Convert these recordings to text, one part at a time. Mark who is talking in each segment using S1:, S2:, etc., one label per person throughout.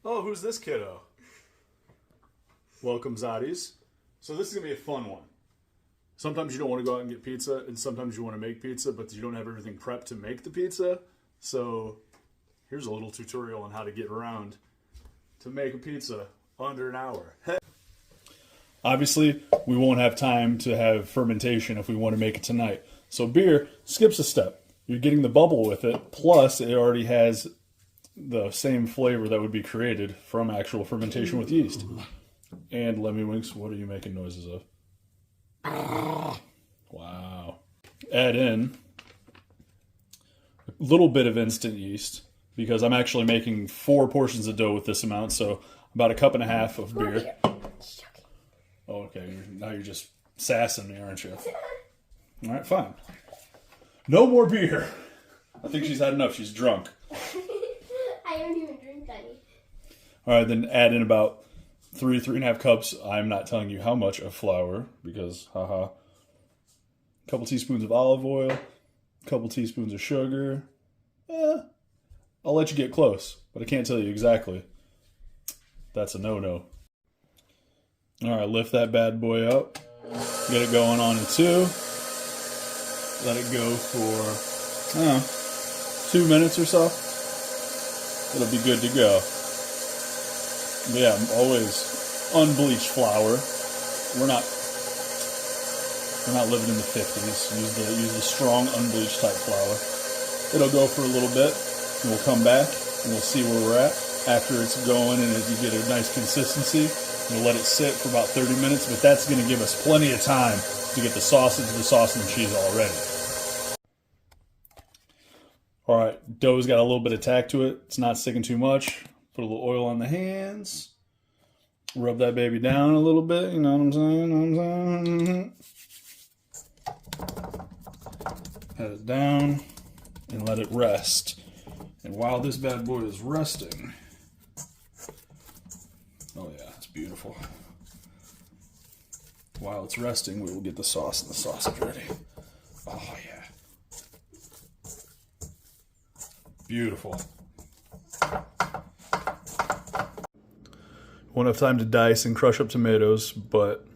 S1: Oh, who's this kiddo? Welcome, Zaddies. So this is going to be a fun one. Sometimes you don't want to go out and get pizza, and sometimes you want to make pizza, but you don't have everything prepped to make the pizza. So here's a little tutorial on how to get around to make a pizza under an hour. Obviously, we won't have time to have fermentation if we want to make it tonight. So beer skips a step. You're getting the bubble with it, plus it already has the same flavor that would be created from actual fermentation with yeast. And Lemmy Winks, what are you making noises of? Wow. Add in a little bit of instant yeast, because I'm actually making 4 portions of dough with this amount, so about 1.5 cups of beer. Oh, okay, now you're just sassing me, aren't you? All right, fine. No more beer. I think she's had enough. She's drunk.
S2: I don't even drink any.
S1: All right, then add in about 3.5 cups. I'm not telling you how much of flour, because haha. A couple teaspoons of olive oil, a couple teaspoons of sugar. I'll let you get close, but I can't tell you exactly. That's a no-no. All right, lift that bad boy up. Get it going on in 2. Let it go for, I don't know, 2 minutes or so. It'll be good to go. But yeah, always unbleached flour. We're not living in the 50s. Use the strong unbleached type flour. It'll go for a little bit, and we'll come back and we'll see where we're at after it's going, and as you get a nice consistency. We'll let it sit for about 30 minutes, but that's going to give us plenty of time to get the sausage, the sauce, and the cheese all ready. All right, dough's got a little bit of tack to it. It's not sticking too much. Put a little oil on the hands. Rub that baby down a little bit, you know what I'm saying? Pat it down and let it rest. And while this bad boy is resting, oh yeah, it's beautiful. While it's resting, we will get the sauce and the sausage ready. Oh yeah. Beautiful. Won't have time to dice and crush up tomatoes, but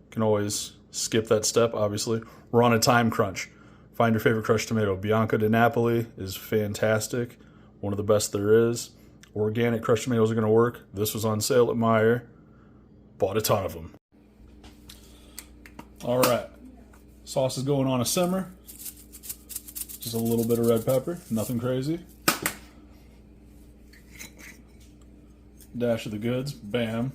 S1: can always skip that step, obviously. We're on a time crunch. Find your favorite crushed tomato. Bianca di Napoli is fantastic. One of the best there is. Organic crushed tomatoes are going to work. This was on sale at Meijer. Bought a ton of them. All right. Sauce is going on a simmer. Just a little bit of red pepper. Nothing crazy. Dash of the goods. Bam.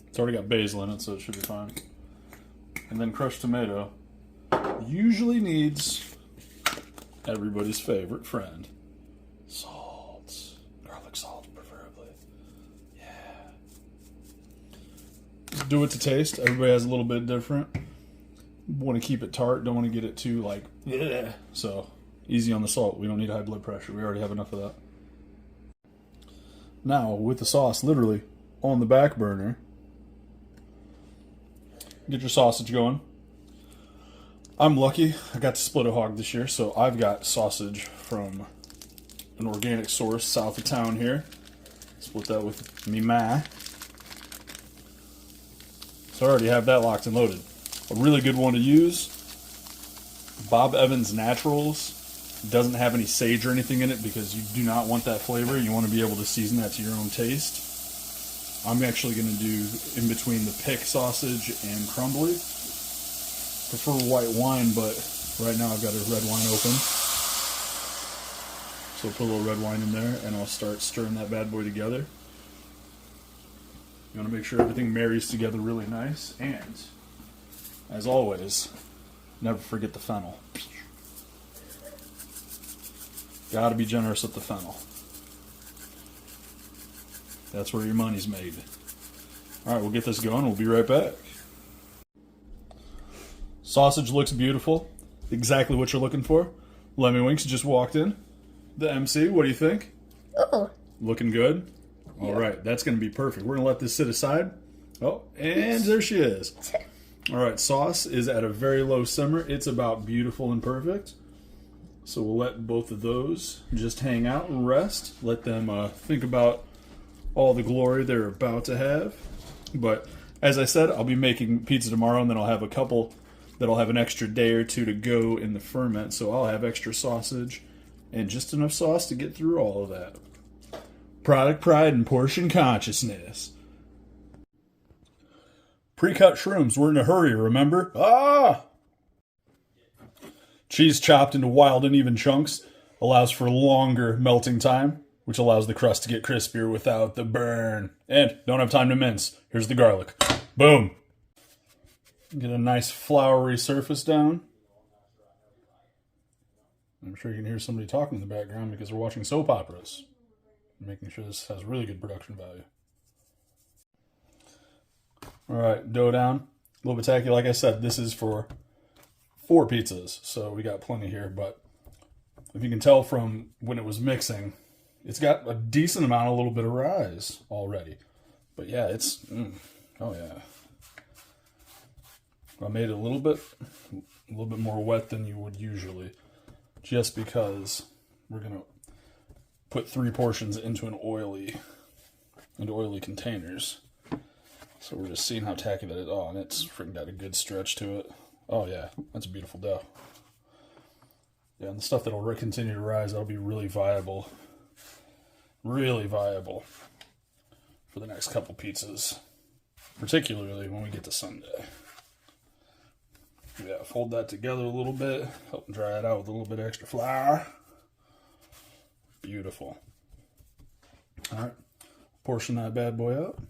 S1: It's already got basil in it, so it should be fine. And then crushed tomato usually needs everybody's favorite friend. Salt. Garlic salt, preferably. Yeah. Just do it to taste. Everybody has a little bit different. Want to keep it tart. Don't want to get it too, like, yeah. So, easy on the salt. We don't need high blood pressure. We already have enough of that. Now, with the sauce literally on the back burner, get your sausage going. I'm lucky. I got to split a hog this year, so I've got sausage from an organic source south of town here. Split that with me ma. So I already have that locked and loaded. A really good one to use, Bob Evans Naturals. Doesn't have any sage or anything in it because you do not want that flavor. You want to be able to season that to your own taste. I'm actually going to do in between the pick sausage and crumbly. Prefer white wine, but right now I've got a red wine open. So I'll put a little red wine in there and I'll start stirring that bad boy together. You want to make sure everything marries together really nice. And, as always, never forget the fennel. Gotta be generous with the fennel. That's where your money's made. Alright, we'll get this going. We'll be right back. Sausage looks beautiful. Exactly what you're looking for. Lemmy Winks just walked in. The MC, what do you think?
S2: Oh.
S1: Looking good? Yeah. Alright, that's going to be perfect. We're going to let this sit aside. Oh, and there she is. Alright, sauce is at a very low simmer. It's about beautiful and perfect. So we'll let both of those just hang out and rest. Let them think about all the glory they're about to have. But as I said, I'll be making pizza tomorrow, and then I'll have a couple that'll have an extra day or two to go in the ferment. So I'll have extra sausage and just enough sauce to get through all of that. Product pride and portion consciousness. Pre-cut shrooms. We're in a hurry, remember? Cheese chopped into wild and even chunks allows for longer melting time, which allows the crust to get crispier without the burn. And don't have time to mince. Here's the garlic. Boom. Get a nice floury surface down. I'm sure you can hear somebody talking in the background because we're watching soap operas. Making sure this has really good production value. All right, dough down. A little bit tacky. Like I said, this is for 4 pizzas, so we got plenty here. But if you can tell from when it was mixing, it's got a decent amount, a little bit of rise already. But yeah, it's, oh yeah. I made it a little bit more wet than you would usually, just because we're gonna put 3 portions into oily containers. So we're just seeing how tacky that is. Oh, and it's freaking got a good stretch to it. Oh yeah, that's a beautiful dough. Yeah, and the stuff that'll continue to rise, that'll be really viable. Really viable for the next couple pizzas. Particularly when we get to Sunday. Yeah, fold that together a little bit. Help dry it out with a little bit of extra flour. Beautiful. All right, portion that bad boy up.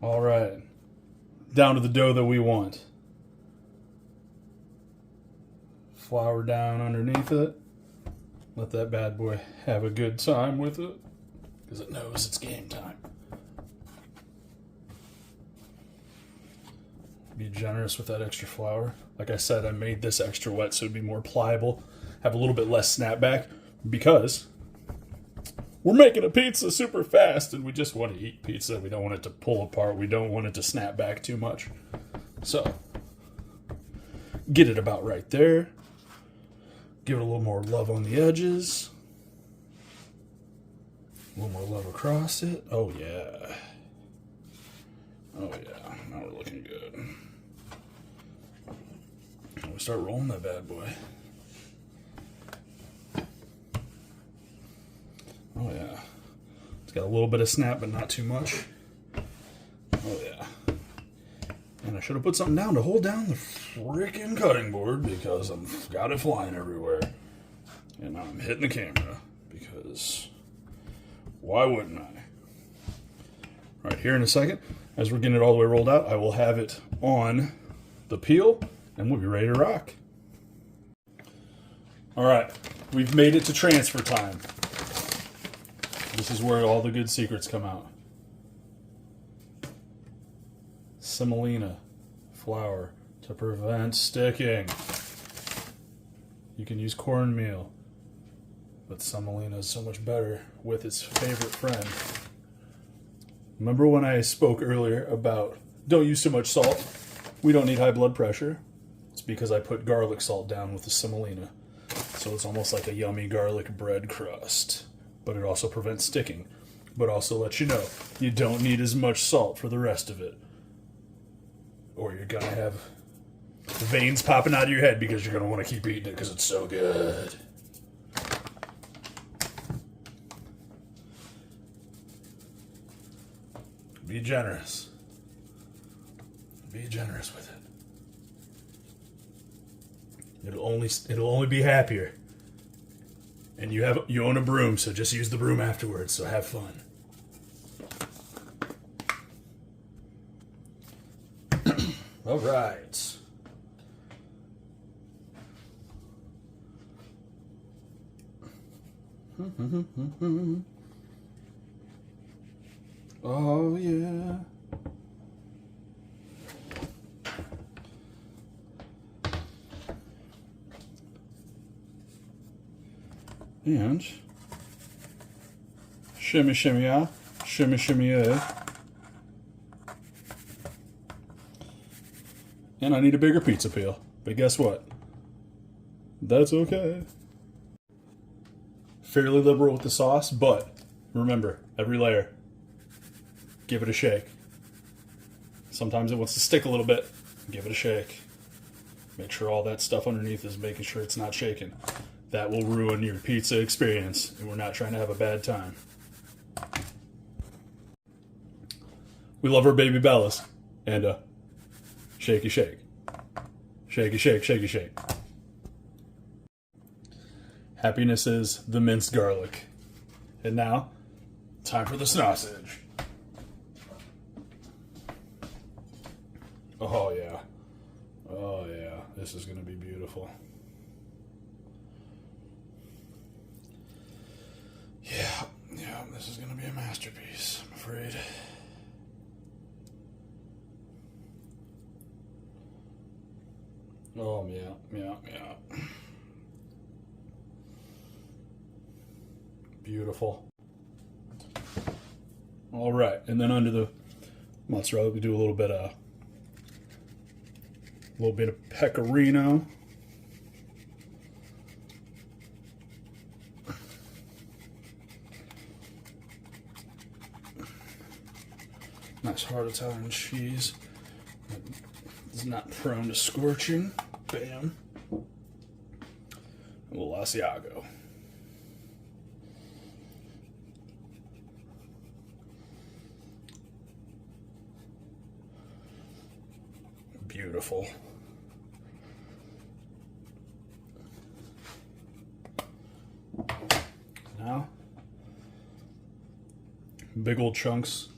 S1: All right, down to the dough that we want. Flour down underneath it. Let that bad boy have a good time with it, because it knows it's game time. Be generous with that extra flour. Like I said, I made this extra wet so it'd be more pliable, have a little bit less snapback, because we're making a pizza super fast and we just want to eat pizza. We don't want it to pull apart. We don't want it to snap back too much. So, get it about right there. Give it a little more love on the edges. A little more love across it. Oh yeah. Oh yeah. Now we're looking good. We start rolling that bad boy. Oh yeah. It's got a little bit of snap, but not too much. Oh yeah. And I should have put something down to hold down the freaking cutting board because I've got it flying everywhere. And I'm hitting the camera because why wouldn't I? All right, here in a second, as we're getting it all the way rolled out, I will have it on the peel and we'll be ready to rock. All right, we've made it to transfer time. This is where all the good secrets come out. Semolina flour to prevent sticking. You can use cornmeal, but semolina is so much better with its favorite friend. Remember when I spoke earlier about don't use so much salt? We don't need high blood pressure. It's because I put garlic salt down with the semolina. So it's almost like a yummy garlic bread crust. But it also prevents sticking. But also lets you know you don't need as much salt for the rest of it. Or you're going to have the veins popping out of your head because you're going to want to keep eating it because it's so good. Be generous. Be generous with it. It'll only be happier. And you own a broom, so just use the broom afterwards, so have fun. All right. Oh, yeah. And shimmy, shimmy, ah, shimmy, shimmy, eh. And I need a bigger pizza peel. But guess what? That's okay. Fairly liberal with the sauce, but remember, every layer, give it a shake. Sometimes it wants to stick a little bit. Give it a shake. Make sure all that stuff underneath is making sure it's not shaking. That will ruin your pizza experience, and we're not trying to have a bad time. We love our baby Bellas. And shaky shake. Shaky shake, shaky shake. Happiness is the minced garlic. And now, time for the sausage. Oh yeah. Oh yeah. This is going to be beautiful. Yeah, this is going to be a masterpiece, I'm afraid. Oh, yeah. Beautiful. All right, and then under the mozzarella, we do a little bit of pecorino. Nice hard Italian cheese. It's not prone to scorching. Bam. A little Asiago. Beautiful. Now, big old chunks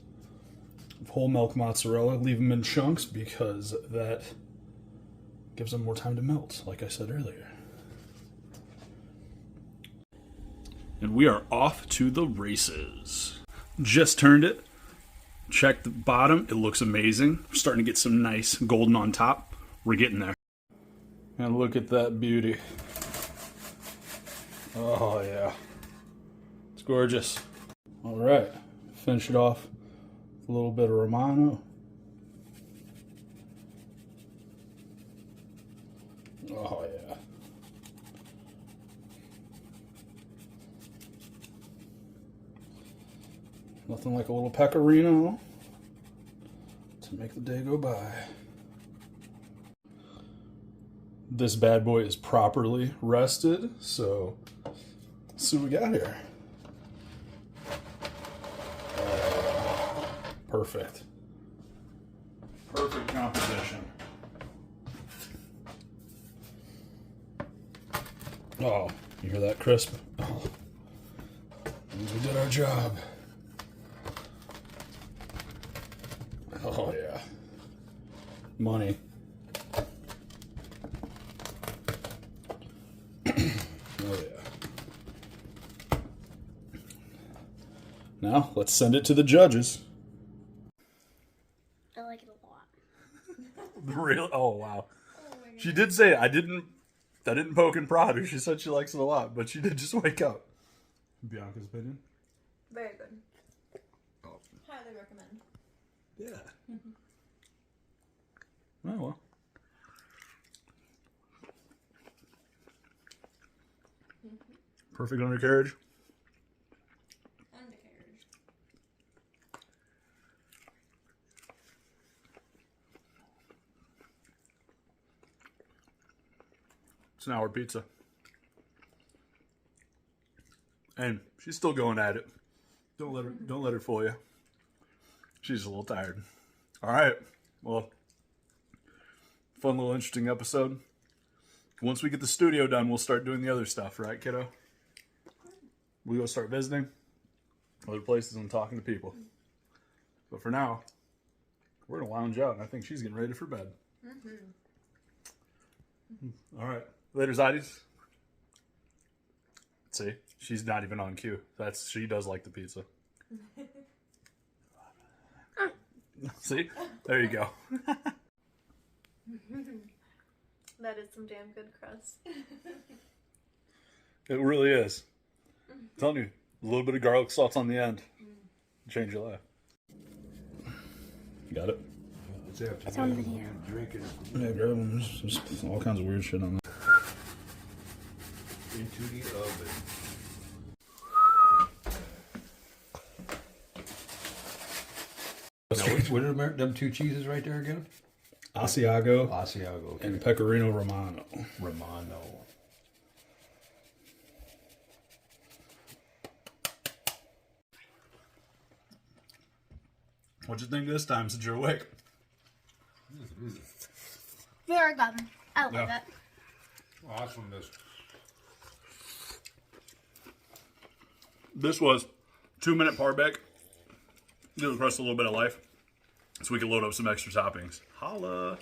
S1: of whole milk mozzarella. Leave them in chunks because that gives them more time to melt, like I said earlier. And we are off to the races. Just turned it. Check the bottom. It looks amazing. We're starting to get some nice golden on top. We're getting there. And look at that beauty. Oh, yeah. It's gorgeous. All right. Finish it off with a little bit of Romano. Oh, yeah. Nothing like a little pecorino to make the day go by. This bad boy is properly rested, so let's see what we got here. Perfect. Perfect composition. Oh, you hear that crisp? Oh, means we did our job. Oh, yeah. Money. Oh, yeah. Now, let's send it to the judges.
S2: I like it a lot.
S1: Real? Oh, wow. She did say it. I didn't poke and prod her. She said she likes it a lot, but she did just wake up. Bianca's opinion?
S3: Very good. Oh. Highly recommend.
S1: Yeah. Oh, well. Perfect undercarriage.
S3: Undercarriage.
S1: It's an hour pizza. And she's still going at it. Don't let her fool you. She's a little tired. All right. Well, fun little interesting episode. Once we get the studio done, we'll start doing the other stuff, right, kiddo? We go start visiting other places and talking to people. But for now, we're gonna lounge out, and I think she's getting ready for bed. All right. Later, Zadis. See, she's not even on cue. She does like the pizza. See? There you go.
S3: That is some damn good crust.
S1: It really is. I'm telling you, a little bit of garlic salt on the end. Change your life. Got it?
S4: this afternoon.
S2: It's on video.
S4: I'm drinking
S1: Yeah, grab them. There's just all kinds of weird shit on there.
S4: into the oven. Now, what are them two cheeses right there again?
S1: Asiago
S4: Asiago, okay.
S1: and Pecorino Romano.
S4: Romano.
S1: What'd you think this time since you're awake?
S2: Very good. I love
S1: Yeah.
S2: it.
S4: Awesomeness.
S1: This was 2-minute parbeck. Give the crust a little bit of life so we can load up some extra toppings. Holla!